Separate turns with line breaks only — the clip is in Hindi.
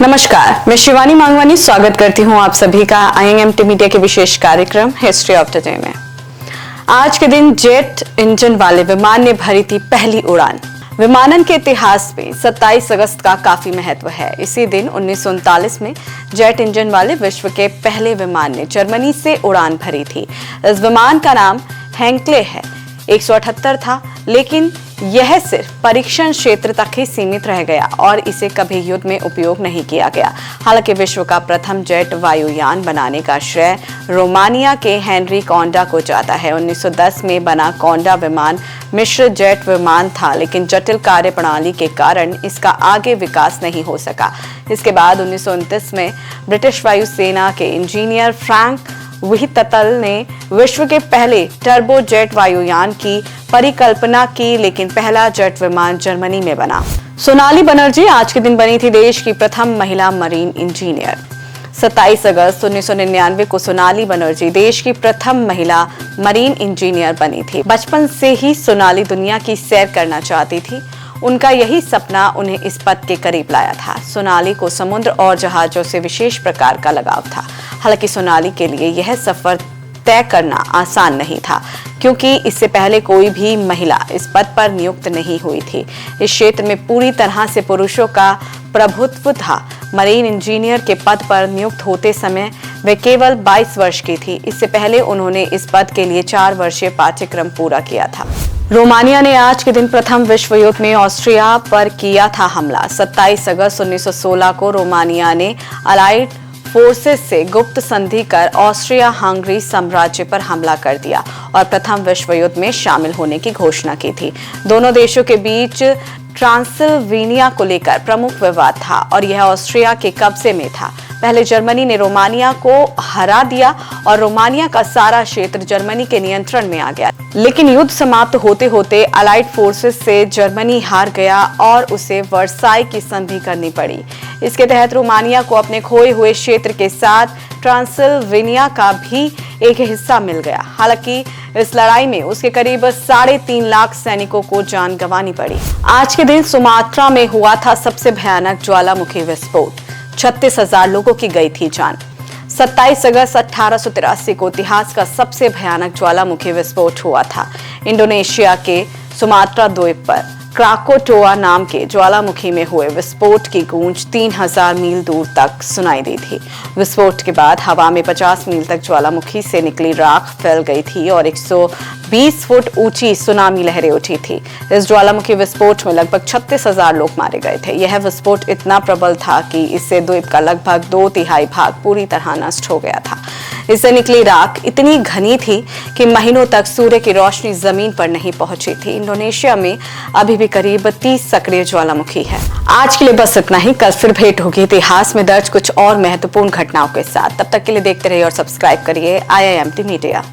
नमस्कार, मैं शिवानी मांगवानी स्वागत करती हूं आप सभी का IMT मीडिया के विशेष कार्यक्रम हिस्ट्री ऑफ द डे में। आज के दिन जेट इंजन वाले विमान ने भरी थी पहली उड़ान। विमानन के इतिहास में 27 अगस्त का काफी महत्व है। इसी दिन 1939 में जेट इंजन वाले विश्व के पहले विमान ने जर्मनी से उड़ान भरी थी। इस विमान का नाम हेंकले है। 178 था, लेकिन यह सिर्फ परीक्षण क्षेत्र तक ही सीमित रह गया और इसे कभी युद्ध में उपयोग नहीं किया गया। हालांकि विश्व का प्रथम जेट वायुयान बनाने का श्रेय रोमानिया के हेनरी कोंडा को जाता है। 1910 में बना कोंडा विमान मिश्र जेट विमान था, लेकिन जटिल कार्यप्रणाली के कारण इसका आगे विकास नहीं हो सका। इसके बाद 1929 में ब्रिटिश वायुसेना के इंजीनियर फ्रैंक व्हिटल ने विश्व के पहले टर्बो जेट वायुयान की परिकल्पना की, लेकिन पहला जेट विमान जर्मनी में बना। सोनाली बनर्जी आज के दिन बनी थी देश की प्रथम महिला मरीन इंजीनियर। 27 अगस्त 1999 को सोनाली बनर्जी देश की प्रथम महिला मरीन इंजीनियर बनी थी। बचपन से ही सोनाली दुनिया की सैर करना चाहती थी। उनका यही सपना उन्हें इस पद के करीब लाया था। सोनाली को समुद्र और जहाजों से विशेष प्रकार का लगाव था। हालांकि सोनाली के लिए यह सफर तय करना आसान नहीं था, क्योंकि इससे पहले कोई भी महिला इस पद पर नियुक्त नहीं हुई थी। इस क्षेत्र में पूरी तरह से पुरुषों का प्रभुत्व था। मरीन इंजीनियर के पद पर नियुक्त होते समय वे केवल 22 वर्ष की थी। इससे पहले उन्होंने इस पद के लिए 4 वर्षीय पाठ्यक्रम पूरा किया था। रोमानिया ने आज के दिन प्रथम विश्व युद्ध में ऑस्ट्रिया पर किया था हमला। 27 अगस्त 1916 को रोमानिया ने अलाइड फोर्सेस से गुप्त संधि कर ऑस्ट्रिया हंगरी साम्राज्य पर हमला कर दिया और प्रथम विश्व युद्ध में शामिल होने की घोषणा की थी। दोनों देशों के बीच ट्रांसिल्वेनिया को लेकर प्रमुख विवाद था और यह ऑस्ट्रिया के कब्जे में था। पहले जर्मनी ने रोमानिया को हरा दिया और रोमानिया का सारा क्षेत्र जर्मनी के नियंत्रण में आ गया। लेकिन युद्ध समाप्त होते होते अलाइड फोर्सेस से जर्मनी हार गया और उसे वर्साई की संधि करनी पड़ी। इसके तहत रोमानिया को अपने खोए हुए क्षेत्र के साथ ट्रांसिल्वेनिया का भी एक हिस्सा मिल गया। हालांकि इस लड़ाई में उसके करीब 3.5 लाख सैनिकों को जान गंवानी पड़ी। आज के दिन सुमात्रा में हुआ था सबसे भयानक ज्वालामुखी विस्फोट। 36,000 लोगों की गई थी जान। 27 अगस्त 1883 को इतिहास का सबसे भयानक ज्वालामुखी विस्फोट हुआ था। इंडोनेशिया के सुमात्रा द्वीप पर क्राकोटोआ नाम के ज्वालामुखी में हुए विस्फोट की गूंज 3000 मील दूर तक सुनाई दी थी। विस्फोट के बाद हवा में 50 मील तक ज्वालामुखी से निकली राख फैल गई थी और 120 फुट ऊंची सुनामी लहरें उठी थी। इस ज्वालामुखी विस्फोट में लगभग 36,000 लोग मारे गए थे। यह विस्फोट इतना प्रबल था कि इससे द्वीप का लगभग 2/3 भाग पूरी तरह नष्ट हो गया था। इससे निकली राख इतनी घनी थी कि महीनों तक सूर्य की रोशनी जमीन पर नहीं पहुंची थी। इंडोनेशिया में अभी भी करीब 30 सक्रिय ज्वालामुखी है। आज के लिए बस इतना ही। कल फिर भेंट होगी इतिहास में दर्ज कुछ और महत्वपूर्ण घटनाओं के साथ। तब तक के लिए देखते रहिए और सब्सक्राइब करिए IIMT मीडिया।